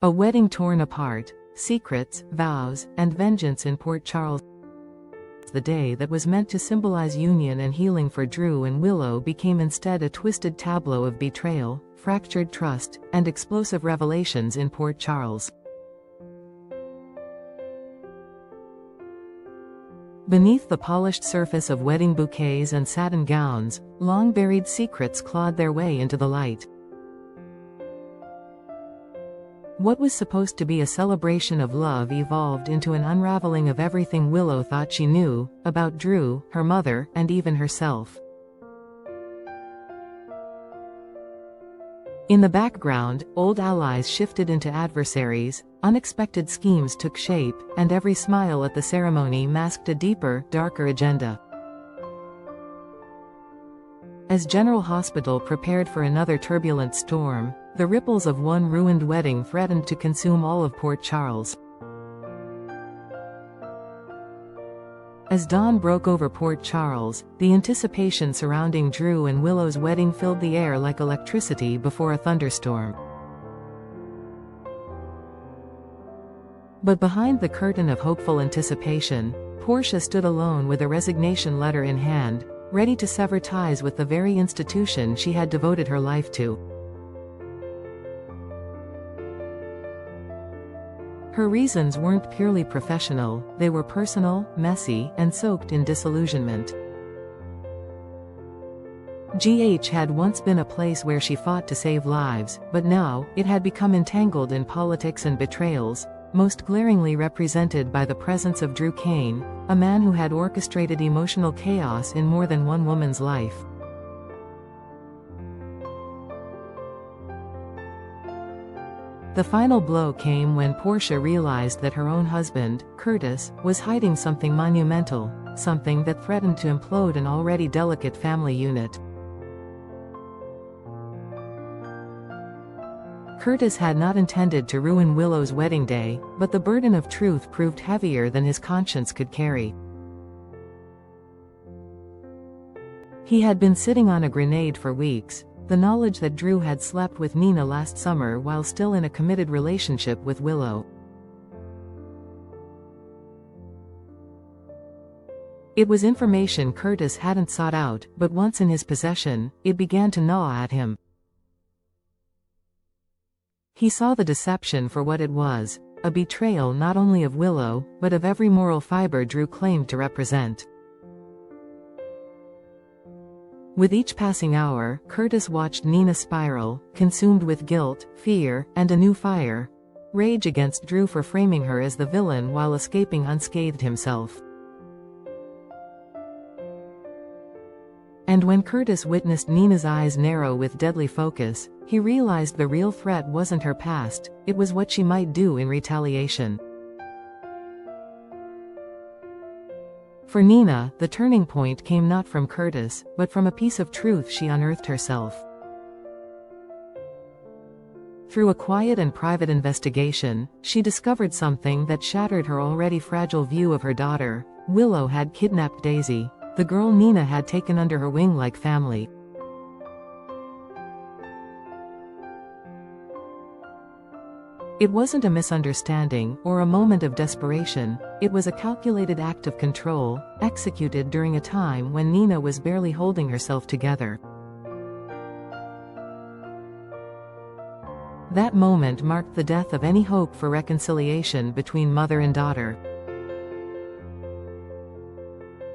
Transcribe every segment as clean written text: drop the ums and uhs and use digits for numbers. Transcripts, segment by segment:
A wedding torn apart, secrets, vows, and vengeance in Port Charles. The day that was meant to symbolize union and healing for Drew and Willow became instead a twisted tableau of betrayal, fractured trust, and explosive revelations in Port Charles. Beneath the polished surface of wedding bouquets and satin gowns, long-buried secrets clawed their way into the light. What was supposed to be a celebration of love evolved into an unraveling of everything Willow thought she knew, about Drew, her mother, and even herself. In the background, old allies shifted into adversaries, unexpected schemes took shape, and every smile at the ceremony masked a deeper, darker agenda. As General Hospital prepared for another turbulent storm, the ripples of one ruined wedding threatened to consume all of Port Charles. As dawn broke over Port Charles, the anticipation surrounding Drew and Willow's wedding filled the air like electricity before a thunderstorm. But behind the curtain of hopeful anticipation, Portia stood alone with a resignation letter in hand, ready to sever ties with the very institution she had devoted her life to. Her reasons weren't purely professional, they were personal, messy, and soaked in disillusionment. GH had once been a place where she fought to save lives, but now, it had become entangled in politics and betrayals, most glaringly represented by the presence of Drew Kane, a man who had orchestrated emotional chaos in more than one woman's life. The final blow came when Portia realized that her own husband, Curtis, was hiding something monumental, something that threatened to implode an already delicate family unit. Curtis had not intended to ruin Willow's wedding day, but the burden of truth proved heavier than his conscience could carry. He had been sitting on a grenade for weeks. The knowledge that Drew had slept with Nina last summer while still in a committed relationship with Willow. It was information Curtis hadn't sought out, but once in his possession, it began to gnaw at him. He saw the deception for what it was, a betrayal not only of Willow, but of every moral fiber Drew claimed to represent. With each passing hour, Curtis watched Nina spiral, consumed with guilt, fear, and a new fire. Rage against Drew for framing her as the villain while escaping unscathed himself. And when Curtis witnessed Nina's eyes narrow with deadly focus, he realized the real threat wasn't her past, it was what she might do in retaliation. For Nina, the turning point came not from Curtis, but from a piece of truth she unearthed herself. Through a quiet and private investigation, she discovered something that shattered her already fragile view of her daughter. Willow had kidnapped Daisy, the girl Nina had taken under her wing like family. It wasn't a misunderstanding, or a moment of desperation, it was a calculated act of control, executed during a time when Nina was barely holding herself together. That moment marked the death of any hope for reconciliation between mother and daughter.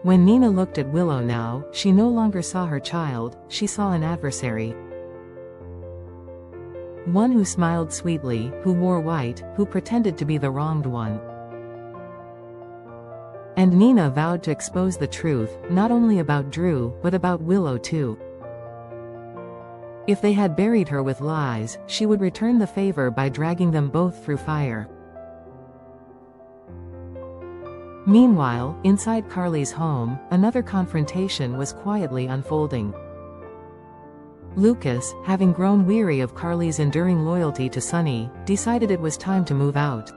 When Nina looked at Willow now, she no longer saw her child, she saw an adversary. One who smiled sweetly, who wore white, who pretended to be the wronged one. And Nina vowed to expose the truth, not only about Drew, but about Willow too. If they had buried her with lies, she would return the favor by dragging them both through fire. Meanwhile, inside Carly's home, another confrontation was quietly unfolding. Lucas, having grown weary of Carly's enduring loyalty to Sonny, decided it was time to move out.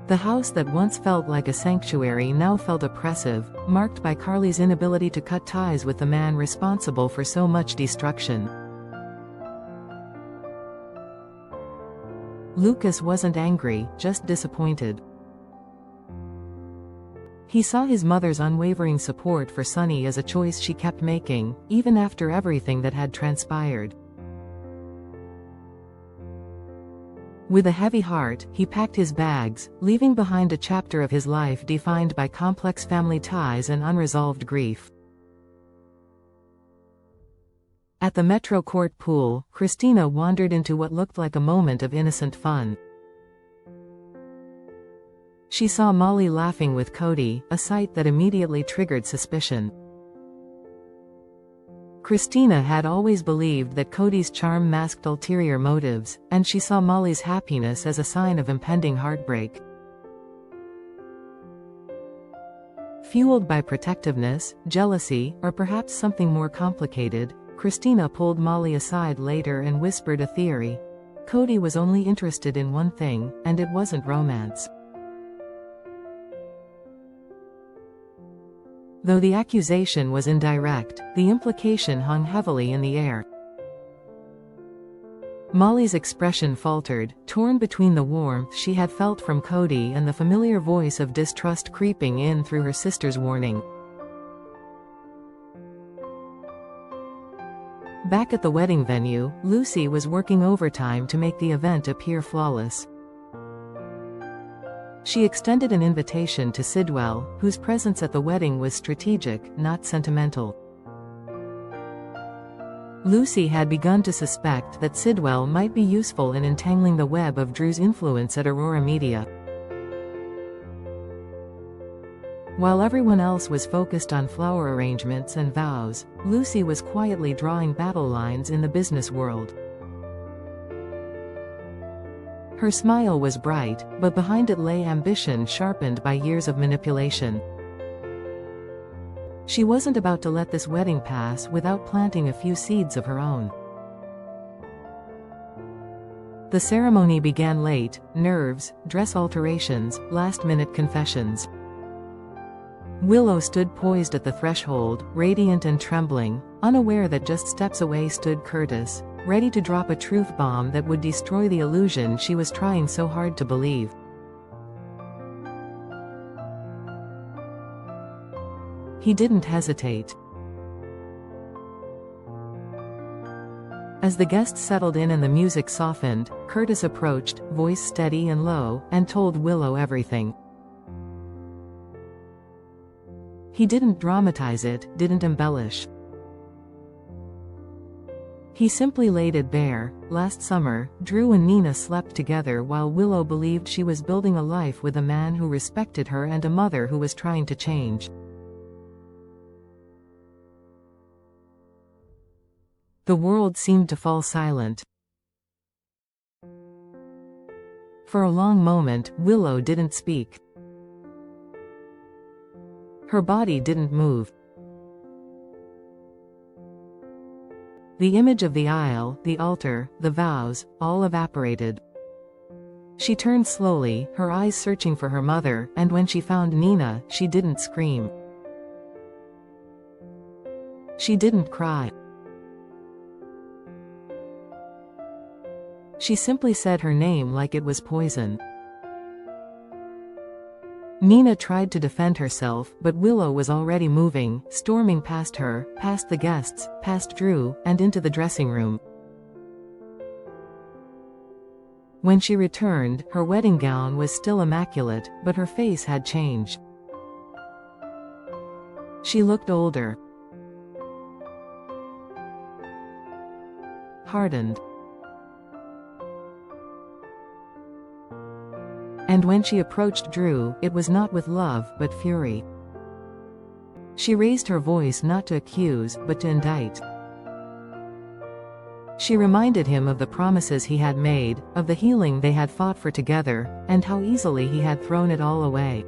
The house that once felt like a sanctuary now felt oppressive, marked by Carly's inability to cut ties with the man responsible for so much destruction. Lucas wasn't angry, just disappointed. He saw his mother's unwavering support for Sunny as a choice she kept making, even after everything that had transpired. With a heavy heart, he packed his bags, leaving behind a chapter of his life defined by complex family ties and unresolved grief. At the Metro Court pool, Christina wandered into what looked like a moment of innocent fun. She saw Molly laughing with Cody, a sight that immediately triggered suspicion. Christina had always believed that Cody's charm masked ulterior motives, and she saw Molly's happiness as a sign of impending heartbreak. Fueled by protectiveness, jealousy, or perhaps something more complicated, Christina pulled Molly aside later and whispered a theory. Cody was only interested in one thing, and it wasn't romance. Though the accusation was indirect, the implication hung heavily in the air. Molly's expression faltered, torn between the warmth she had felt from Cody and the familiar voice of distrust creeping in through her sister's warning. Back at the wedding venue, Lucy was working overtime to make the event appear flawless. She extended an invitation to Sidwell, whose presence at the wedding was strategic, not sentimental. Lucy had begun to suspect that Sidwell might be useful in entangling the web of Drew's influence at Aurora Media. While everyone else was focused on flower arrangements and vows, Lucy was quietly drawing battle lines in the business world. Her smile was bright, but behind it lay ambition sharpened by years of manipulation. She wasn't about to let this wedding pass without planting a few seeds of her own. The ceremony began late: nerves, dress alterations, last-minute confessions. Willow stood poised at the threshold, radiant and trembling, unaware that just steps away stood Curtis, ready to drop a truth bomb that would destroy the illusion she was trying so hard to believe. He didn't hesitate. As the guests settled in and the music softened, Curtis approached, voice steady and low, and told Willow everything. He didn't dramatize it, didn't embellish. He simply laid it bare. Last summer, Drew and Nina slept together while Willow believed she was building a life with a man who respected her and a mother who was trying to change. The world seemed to fall silent. For a long moment, Willow didn't speak. Her body didn't move. The image of the aisle, the altar, the vows, all evaporated. She turned slowly, her eyes searching for her mother, and when she found Nina, she didn't scream. She didn't cry. She simply said her name like it was poison. Nina tried to defend herself, but Willow was already moving, storming past her, past the guests, past Drew, and into the dressing room. When she returned, her wedding gown was still immaculate, but her face had changed. She looked older. Hardened. And when she approached Drew, it was not with love, but fury. She raised her voice not to accuse, but to indict. She reminded him of the promises he had made, of the healing they had fought for together, and how easily he had thrown it all away.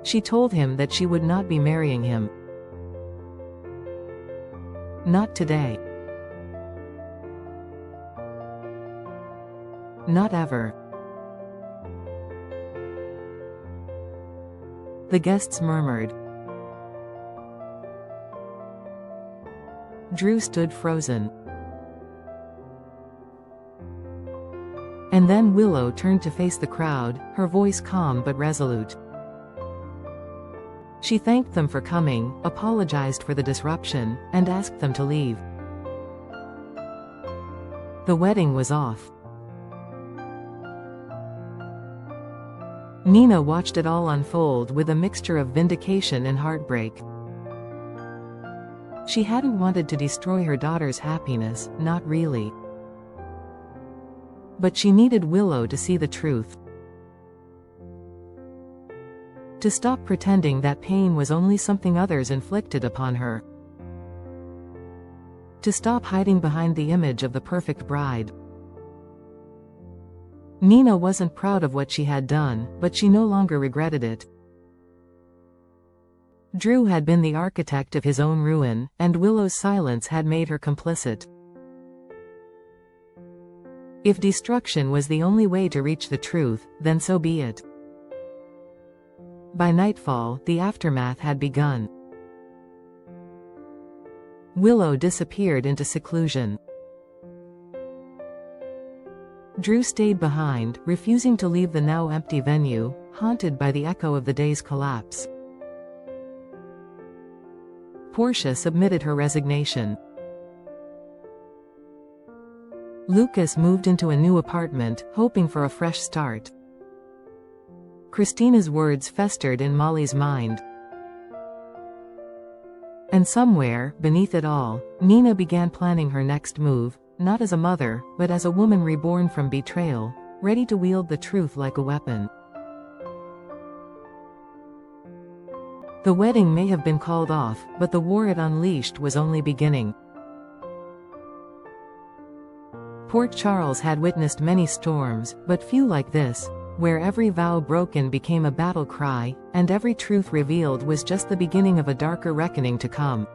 She told him that she would not be marrying him. Not today. Not ever. . The guests murmured. Drew stood frozen. then Willow turned to face the crowd, her voice calm but resolute. She thanked them for coming, apologized for the disruption, and asked them to leave. The wedding was off. Nina watched it all unfold with a mixture of vindication and heartbreak. She hadn't wanted to destroy her daughter's happiness, not really. But she needed Willow to see the truth. To stop pretending that pain was only something others inflicted upon her. To stop hiding behind the image of the perfect bride. Nina wasn't proud of what she had done, but she no longer regretted it. Drew had been the architect of his own ruin, and Willow's silence had made her complicit. If destruction was the only way to reach the truth, then so be it. By nightfall, the aftermath had begun. Willow disappeared into seclusion. Drew stayed behind, refusing to leave the now empty venue, haunted by the echo of the day's collapse. Portia submitted her resignation. Lucas moved into a new apartment, hoping for a fresh start. Christina's words festered in Molly's mind. And somewhere, beneath it all, Nina began planning her next move, not as a mother, but as a woman reborn from betrayal, ready to wield the truth like a weapon. The wedding may have been called off, but the war it unleashed was only beginning. Port Charles had witnessed many storms, but few like this, where every vow broken became a battle cry, and every truth revealed was just the beginning of a darker reckoning to come.